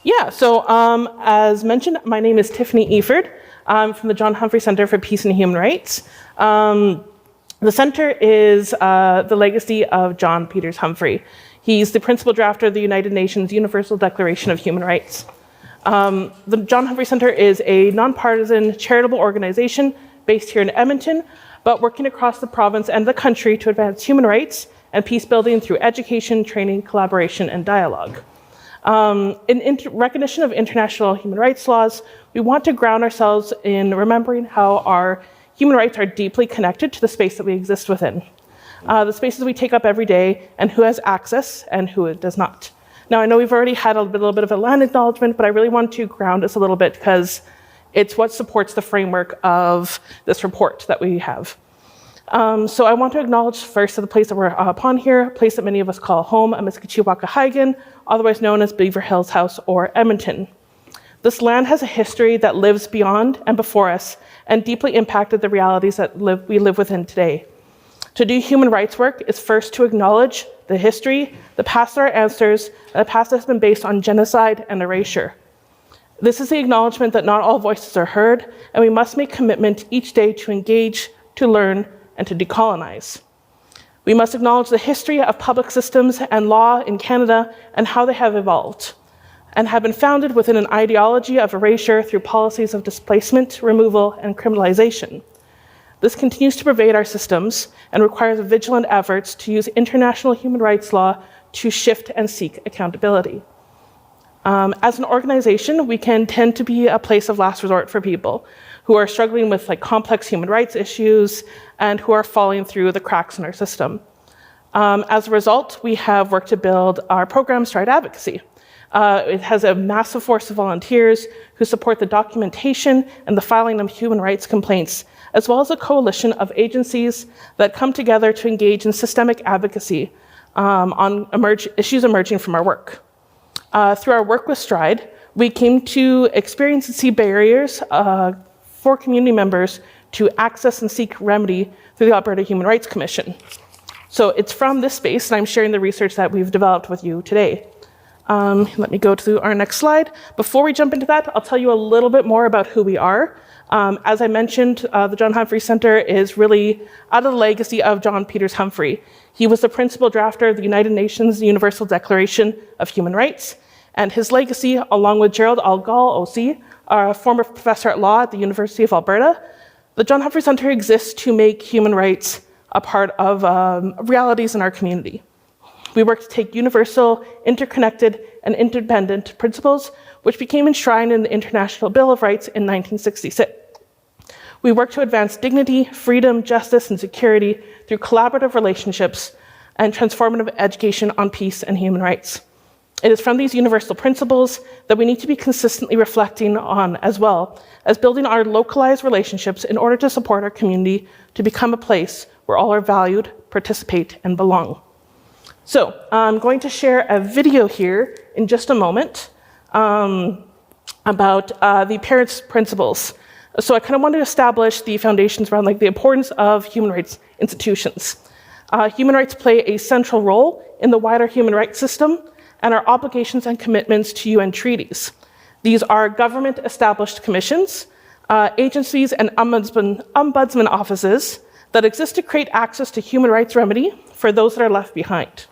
Yeah, so as mentioned, my name is Tiffany Eford. I'm from the John Humphrey Centre for Peace and Human Rights. The centre is the legacy of John Peters Humphrey. He's the principal drafter of the United Nations Universal Declaration of Human Rights. The John Humphrey Centre is a nonpartisan charitable organization based here in Edmonton, but working across the province and the country to advance human rights and peace building through education, training, collaboration, and dialogue. In recognition of international human rights laws, we want to ground ourselves in remembering how our human rights are deeply connected to the space that we exist within. The spaces we take up every day, and who has access and who does not. Now, I know we've already had a little bit of a land acknowledgement, but I really want to ground us a little bit because it's what supports the framework of this report that we have. So I want to acknowledge first the place that we're upon here, a place that many of us call home, Amiskitchiwakahaigan, otherwise known as Beaver Hills House or Edmonton. This land has a history that lives beyond and before us and deeply impacted the realities that we live within today. To do human rights work is first to acknowledge the history, the past of our ancestors, and the past that has been based on genocide and erasure. This is the acknowledgement that not all voices are heard, and we must make commitment each day to engage, to learn, and to decolonize. We must acknowledge the history of public systems and law in Canada and how they have evolved and have been founded within an ideology of erasure through policies of displacement, removal, and criminalization. This continues to pervade our systems and requires vigilant efforts to use international human rights law to shift and seek accountability. As an organization, we can tend to be a place of last resort for people who are struggling with complex human rights issues and who are falling through the cracks in our system. As a result, we have worked to build our program, Stride Advocacy. It has a massive force of volunteers who support the documentation and the filing of human rights complaints, as well as a coalition of agencies that come together to engage in systemic advocacy on issues emerging from our work. Through our work with Stride, we came to experience and see barriers for community members to access and seek remedy through the Alberta Human Rights Commission. So it's from this space that I'm sharing the research that we've developed with you today. Let me go to our next slide. Before we jump into that, I'll tell you a little bit more about who we are. As I mentioned, the John Humphrey Centre is really out of the legacy of John Peters Humphrey. He was the principal drafter of the United Nations Universal Declaration of Human Rights, and his legacy, along with Gerald Algall, OC, a former professor at law at the University of Alberta, the John Humphrey Centre exists to make human rights a part of realities in our community. We work to take universal, interconnected, and interdependent principles, which became enshrined in the International Bill of Rights in 1966. We work to advance dignity, freedom, justice, and security through collaborative relationships and transformative education on peace and human rights. It is from these universal principles that we need to be consistently reflecting on, as well as building our localized relationships in order to support our community to become a place where all are valued, participate, and belong. So I'm going to share a video here in just a moment about the parents' principles. So I kind of want to establish the foundations around the importance of human rights institutions. Human rights play a central role in the wider human rights system and our obligations and commitments to UN treaties. These are government-established commissions, agencies, and ombudsman offices that exist to create access to human rights remedy for those that are left behind.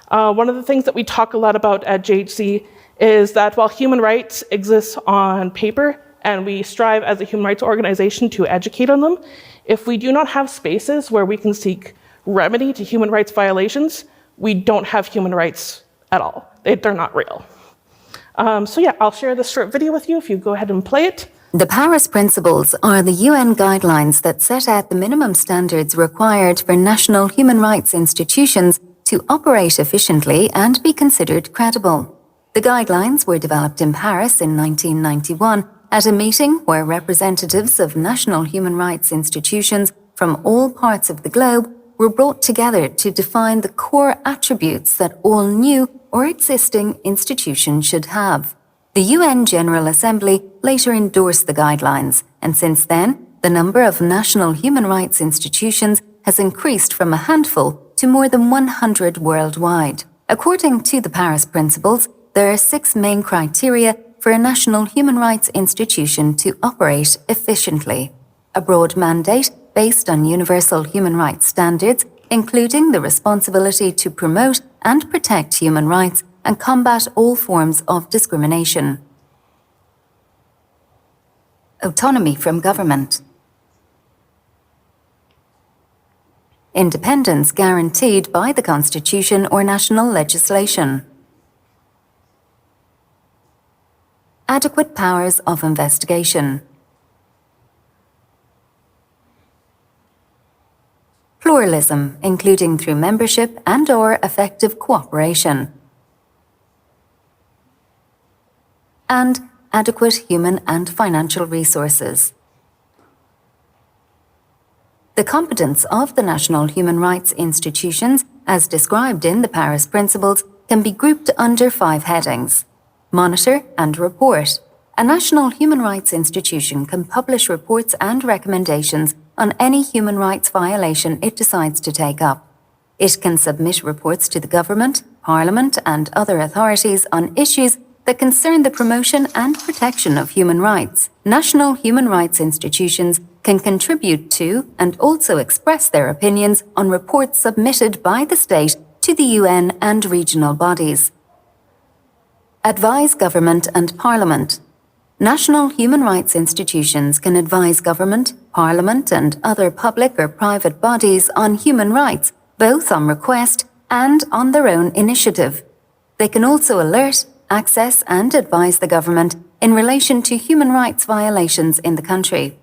One of the things that we talk a lot about at JHC is that while human rights exists on paper and we strive as a human rights organization to educate on them, if we do not have spaces where we can seek remedy to human rights violations, we don't have human rights at all. They're not real. So yeah, I'll share this short video with you if you go ahead and play it. The Paris Principles are the UN guidelines that set out the minimum standards required for national human rights institutions to operate efficiently and be considered credible. The guidelines were developed in Paris in 1991 at a meeting where representatives of national human rights institutions from all parts of the globe were brought together to define the core attributes that all new or existing institutions should have. The UN General Assembly later endorsed the guidelines, and since then, the number of national human rights institutions has increased from a handful to more than 100 worldwide. According to the Paris Principles, there are 6 main criteria for a national human rights institution to operate efficiently. A broad mandate based on universal human rights standards, including the responsibility to promote and protect human rights and combat all forms of discrimination. Autonomy from government. Independence guaranteed by the Constitution or national legislation. Adequate powers of investigation. Pluralism, including through membership and/or effective cooperation. And adequate human and financial resources. The competence of the national human rights institutions, as described in the Paris Principles, can be grouped under 5 headings. Monitor and report. A national human rights institution can publish reports and recommendations on any human rights violation it decides to take up. It can submit reports to the government, parliament, and other authorities on issues that concern the promotion and protection of human rights. National human rights institutions can contribute to and also express their opinions on reports submitted by the state to the UN and regional bodies. Advise government and parliament. National human rights institutions can advise government, parliament, and other public or private bodies on human rights, both on request and on their own initiative. They can also alert, access, and advise the government in relation to human rights violations in the country.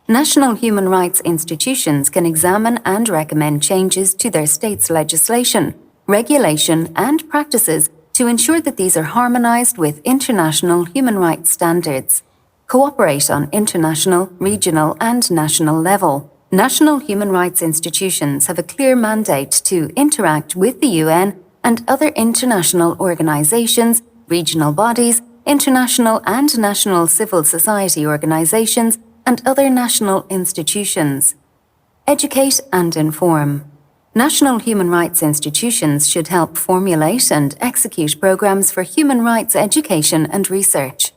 National human rights institutions can examine and recommend changes to their state's legislation, regulation, and practices to ensure that these are harmonized with international human rights standards. Cooperate on international, regional, and national level. National human rights institutions have a clear mandate to interact with the UN and other international organizations, regional bodies, international and national civil society organizations, and other national institutions. Educate and inform. National human rights institutions should help formulate and execute programs for human rights education and research.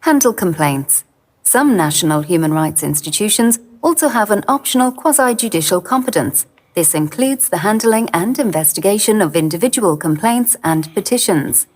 Handle complaints. Some national human rights institutions also have an optional quasi-judicial competence. This includes the handling and investigation of individual complaints and petitions.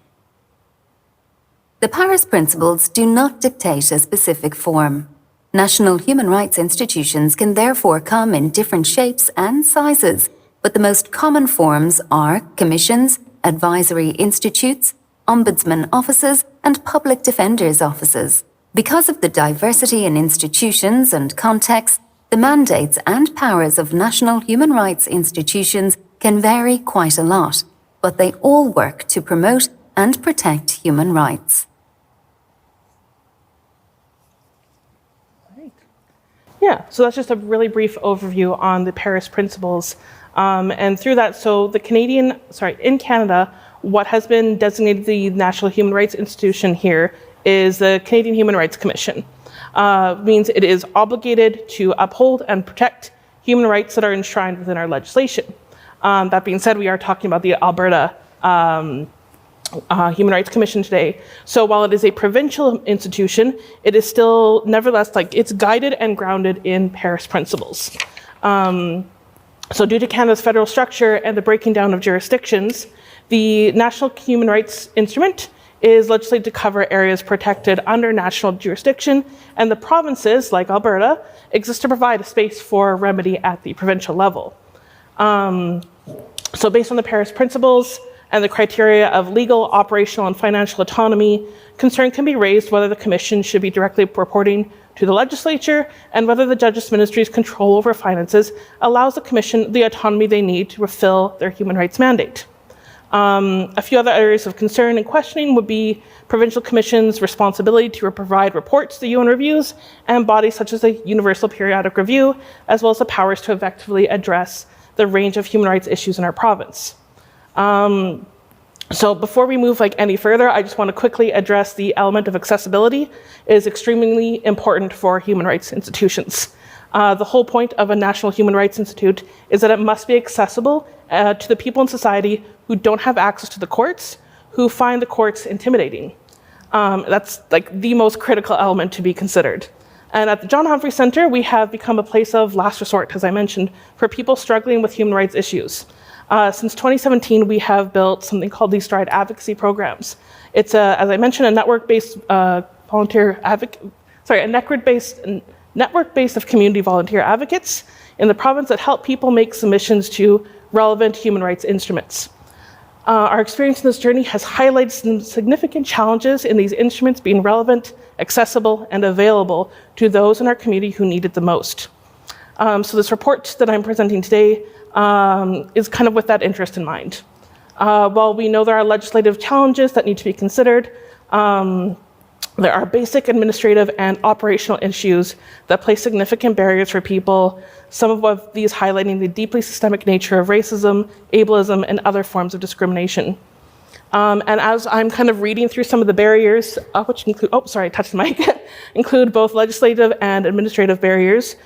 The Paris Principles do not dictate a specific form. National human rights institutions can therefore come in different shapes and sizes, but the most common forms are commissions, advisory institutes, ombudsman offices, and public defenders' offices. Because of the diversity in institutions and contexts, the mandates and powers of national human rights institutions can vary quite a lot, but they all work to promote and protect human rights. Yeah, so that's just a really brief overview on the Paris Principles. And through that, so in Canada, what has been designated the National Human Rights Institution here is the Canadian Human Rights Commission. Means it is obligated to uphold and protect human rights that are enshrined within our legislation. That being said, we are talking about the Alberta Human Rights Commission today. So while it is a provincial institution, it is still nevertheless it's guided and grounded in Paris Principles. So due to Canada's federal structure and the breaking down of jurisdictions, the National Human Rights Instrument is legislated to cover areas protected under national jurisdiction, and the provinces, like Alberta, exist to provide a space for remedy at the provincial level. So based on the Paris Principles and the criteria of legal, operational, and financial autonomy, concern can be raised whether the Commission should be directly reporting to the legislature and whether the Judges' Ministry's control over finances allows the Commission the autonomy they need to fulfill their human rights mandate. A few other areas of concern and questioning would be provincial commissions' responsibility to provide reports to UN reviews and bodies such as the Universal Periodic Review, as well as the powers to effectively address the range of human rights issues in our province. So before we move any further, I just want to quickly address the element of accessibility. It is extremely important for human rights institutions. The whole point of a National Human Rights Institute is that it must be accessible to the people in society who don't have access to the courts, who find the courts intimidating. That's like the most critical element to be considered. And at the John Humphrey Centre, we have become a place of last resort, as I mentioned, for people struggling with human rights issues. Since 2017, we have built something called the Stride Advocacy Programs. It's, as I mentioned, a network-based network-based of community volunteer advocates in the province that help people make submissions to relevant human rights instruments. Our experience in this journey has highlighted some significant challenges in these instruments being relevant, accessible, and available to those in our community who need it the most. So this report that I'm presenting today is kind of with that interest in mind. While we know there are legislative challenges that need to be considered, there are basic administrative and operational issues that place significant barriers for people, some of these highlighting the deeply systemic nature of racism, ableism, and other forms of discrimination. And as I'm kind of reading through some of the barriers, which include, I touched the mic, include both legislative and administrative barriers,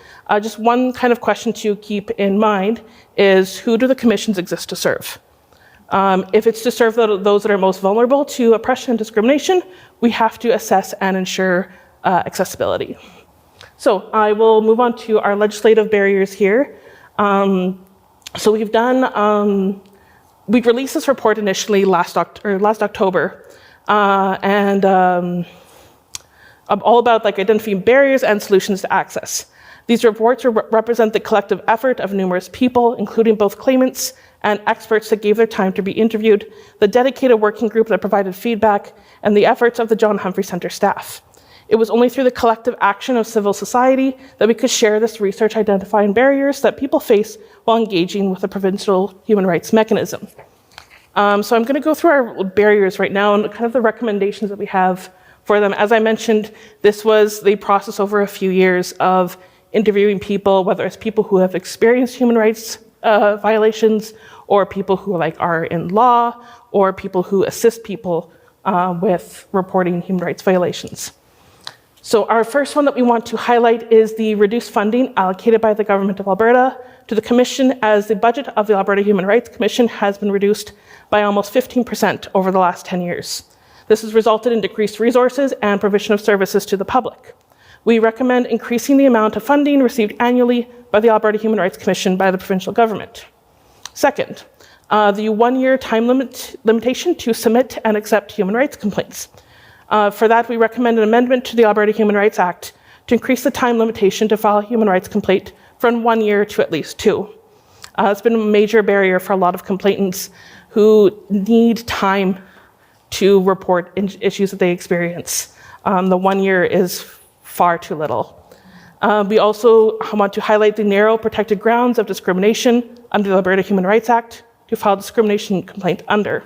just one kind of question to keep in mind is, who do the commissions exist to serve? If it's to serve those that are most vulnerable to oppression and discrimination, we have to assess and ensure accessibility. So I will move on to our legislative barriers here. So we've done, we released this report initially last October, and all about like identifying barriers and solutions to access. These reports represent the collective effort of numerous people, including both claimants and experts that gave their time to be interviewed, the dedicated working group that provided feedback, and the efforts of the John Humphrey Centre staff. It was only through the collective action of civil society that we could share this research identifying barriers that people face while engaging with the provincial human rights mechanism. So I'm going to go through our barriers right now and kind of the recommendations that we have for them. As I mentioned, this was the process over a few years of interviewing people, whether it's people who have experienced human rights violations, or people who are in law, or people who assist people with reporting human rights violations. So our first one that we want to highlight is the reduced funding allocated by the Government of Alberta to the Commission, as the budget of the Alberta Human Rights Commission has been reduced by almost 15% over the last 10 years. This has resulted in decreased resources and provision of services to the public. We recommend increasing the amount of funding received annually by the Alberta Human Rights Commission by the provincial government. Second, the one-year time limitation to submit and accept human rights complaints. For that, we recommend an amendment to the Alberta Human Rights Act to increase the time limitation to file a human rights complaint from 1 year to at least 2. It's been a major barrier for a lot of complainants who need time to report issues that they experience. The 1 year is far too little. We also want to highlight the narrow protected grounds of discrimination under the Alberta Human Rights Act to file a discrimination complaint under.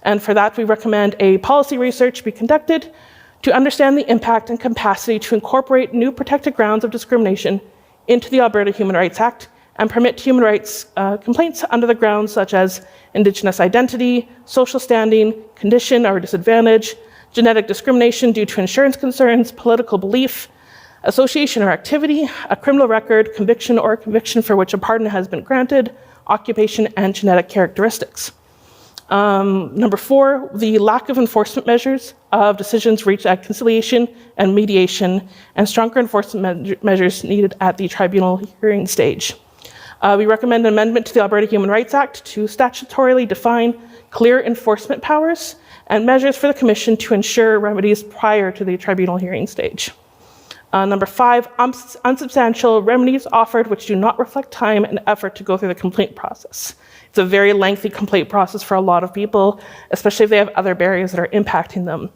And for that, we recommend a policy research be conducted to understand the impact and capacity to incorporate new protected grounds of discrimination into the Alberta Human Rights Act and permit human rights complaints under the grounds such as Indigenous identity, social standing, condition or disadvantage, genetic discrimination due to insurance concerns, political belief, association or activity, a criminal record, conviction or conviction for which a pardon has been granted, occupation, and genetic characteristics. Number 4, the lack of enforcement measures of decisions reached at conciliation and mediation, and stronger enforcement measures needed at the tribunal hearing stage. We recommend an amendment to the Alberta Human Rights Act to statutorily define clear enforcement powers and measures for the Commission to ensure remedies prior to the tribunal hearing stage. Number 5, unsubstantial remedies offered which do not reflect time and effort to go through the complaint process. It's a very lengthy complaint process for a lot of people, especially if they have other barriers that are impacting them.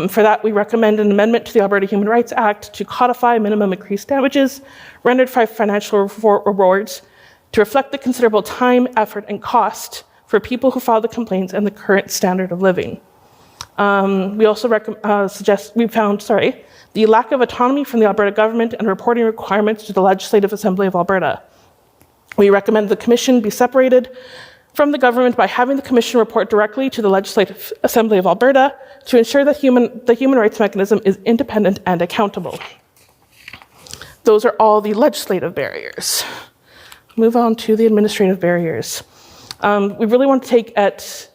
For that, we recommend an amendment to the Alberta Human Rights Act to codify minimum increased damages rendered by financial rewards to reflect the considerable time, effort, and cost for people who file the complaints and the current standard of living. We also found the lack of autonomy from the Alberta government and reporting requirements to the Legislative Assembly of Alberta. We recommend the Commission be separated from the government by having the Commission report directly to the Legislative Assembly of Alberta to ensure that the human rights mechanism is independent and accountable. those are all the legislative barriers. Move on to the administrative barriers. We really want to take at,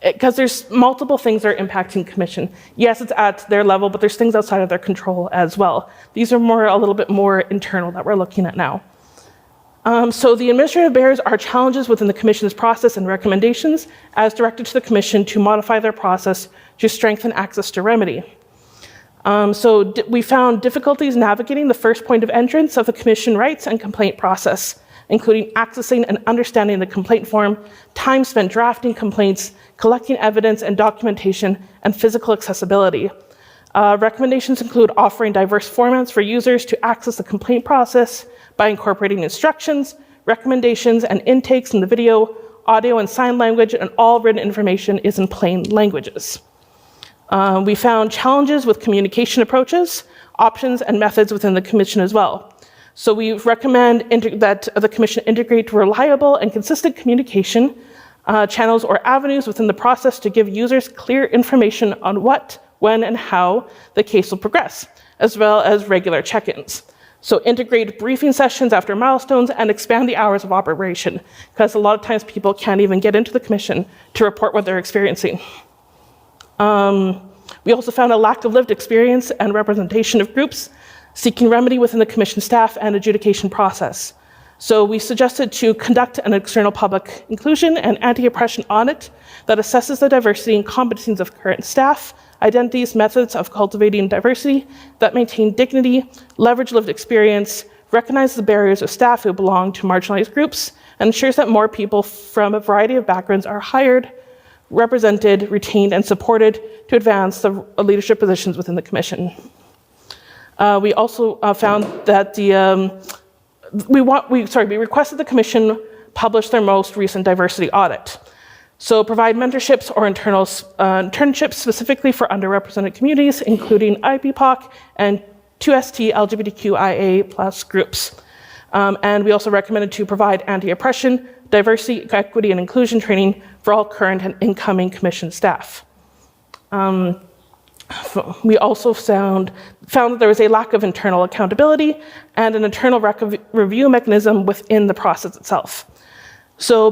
because there's multiple things that are impacting commission. Yes, it's at their level, but there's things outside of their control as well. These are a little bit more internal that we're looking at now. So the administrative barriers are challenges within the Commission's process and recommendations as directed to the Commission to modify their process to strengthen access to remedy. We found difficulties navigating the first point of entrance of the Commission rights and complaint process, including accessing and understanding the complaint form, time spent drafting complaints, collecting evidence and documentation, and physical accessibility. Recommendations include offering diverse formats for users to access the complaint process by incorporating instructions, recommendations, and intakes in the video, audio, and sign language, and all written information is in plain languages. We found challenges with communication approaches, options, and methods within the Commission as well. So we recommend that the Commission integrate reliable and consistent communication channels or avenues within the process to give users clear information on what, when, and how the case will progress, as well as regular check-ins. So integrate briefing sessions after milestones and expand the hours of operation, because a lot of times people can't even get into the Commission to report what they're experiencing. We also found a lack of lived experience and representation of groups seeking remedy within the Commission staff and adjudication process. So we suggested to conduct an external public inclusion and anti-oppression audit that assesses the diversity and competencies of current staff, identities, methods of cultivating diversity that maintain dignity, leverage lived experience, recognize the barriers of staff who belong to marginalized groups, and ensures that more people from a variety of backgrounds are hired, represented, retained, and supported to advance the leadership positions within the Commission. We also found that we requested the Commission publish their most recent diversity audit. So provide mentorships or internships specifically for underrepresented communities, including IPPOC and 2ST LGBTQIA+ groups. And we also recommended to provide anti-oppression, diversity, equity, and inclusion training for all current and incoming Commission staff. We also found that there was a lack of internal accountability and an internal review mechanism within the process itself. So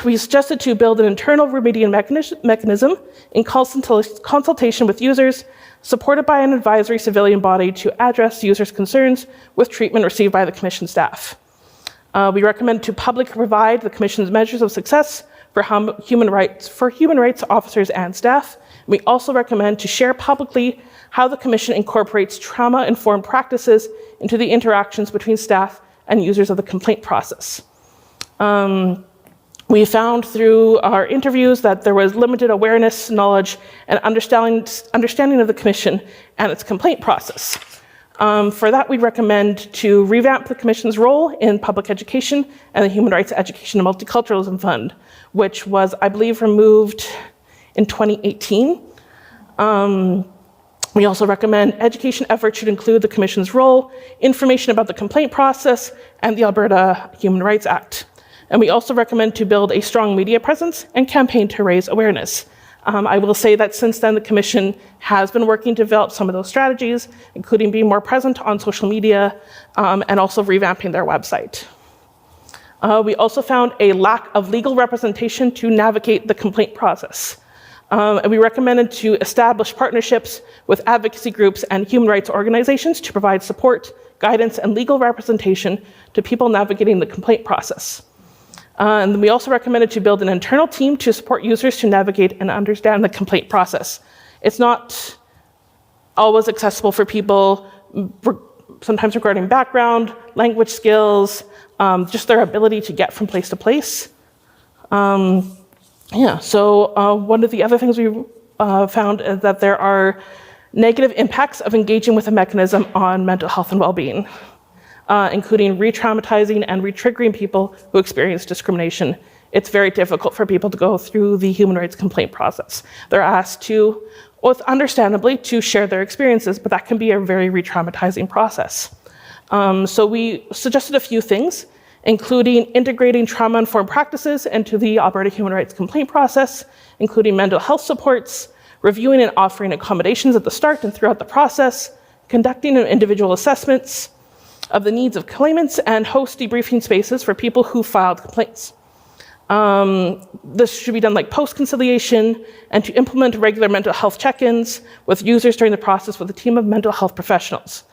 we suggested to build an internal remedial mechanism in consultation with users, supported by an advisory civilian body to address users' concerns with treatment received by the Commission staff. We recommend to publicly provide the Commission's measures of success for human rights officers and staff. We also recommend to share publicly how the Commission incorporates trauma-informed practices into the interactions between staff and users of the complaint process. We found through our interviews that there was limited awareness, knowledge, and understanding of the Commission and its complaint process. For that, we recommend to revamp the Commission's role in public education and the Human Rights Education and Multiculturalism Fund, which was, I believe, removed in 2018. We also recommend education efforts should include the Commission's role, information about the complaint process, and the Alberta Human Rights Act. And we also recommend to build a strong media presence and campaign to raise awareness. I will say that since then, the Commission has been working to develop some of those strategies, including being more present on social media and also revamping their website. We also found a lack of legal representation to navigate the complaint process. And we recommended to establish partnerships with advocacy groups and human rights organizations to provide support, guidance, and legal representation to people navigating the complaint process. And we also recommended to build an internal team to support users to navigate and understand the complaint process. It's not always accessible for people, sometimes regarding background, language skills, just their ability to get from place to place. One of the other things we found is that there are negative impacts of engaging with a mechanism on mental health and well-being, including re-traumatizing and re-triggering people who experience discrimination. It's very difficult for people to go through the human rights complaint process. They're asked to, understandably, to share their experiences, but that can be a very re-traumatizing process. So we suggested a few things, including integrating trauma-informed practices into the Alberta human rights complaint process, including mental health supports, reviewing and offering accommodations at the start and throughout the process, conducting individual assessments, of the needs of claimants and host debriefing spaces for people who filed complaints. This should be done like post-conciliation, and to implement regular mental health check-ins with users during the process with a team of mental health professionals.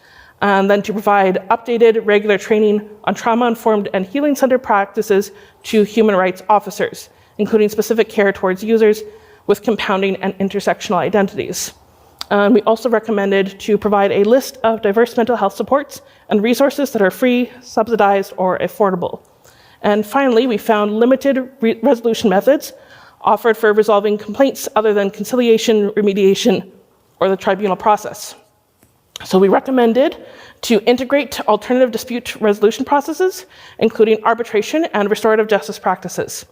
And then to provide updated regular training on trauma-informed and healing-centered practices to human rights officers, including specific care towards users with compounding and intersectional identities. We also recommended to provide a list of diverse mental health supports and resources that are free, subsidized, or affordable. And finally, we found limited resolution methods offered for resolving complaints other than conciliation, remediation, or the tribunal process. So we recommended to integrate alternative dispute resolution processes, including arbitration and restorative justice practices.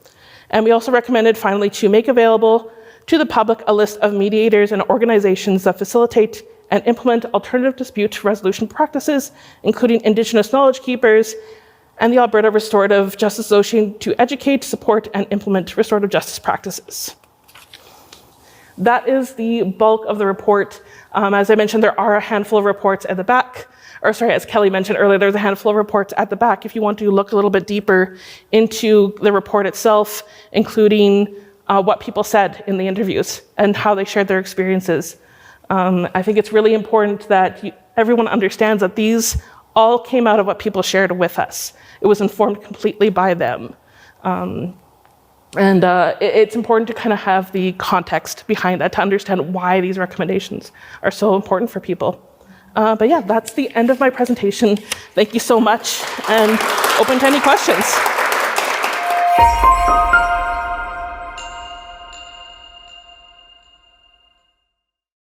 And we also recommended, finally, to make available to the public a list of mediators and organizations that facilitate and implement alternative dispute resolution practices, including Indigenous knowledge keepers and the Alberta Restorative Justice Association, to educate, support, and implement restorative justice practices. That is the bulk of the report. As I mentioned, there are a handful of reports at the back, or sorry, as Kelly mentioned earlier, there's a handful of reports at the back if you want to look a little bit deeper into the report itself, including what people said in the interviews and how they shared their experiences. I think it's really important that everyone understands that these all came out of what people shared with us. It was informed completely by them. It's important to kind of have the context behind that to understand why these recommendations are so important for people. But yeah, that's the end of my presentation. Thank you so much, and open to any questions.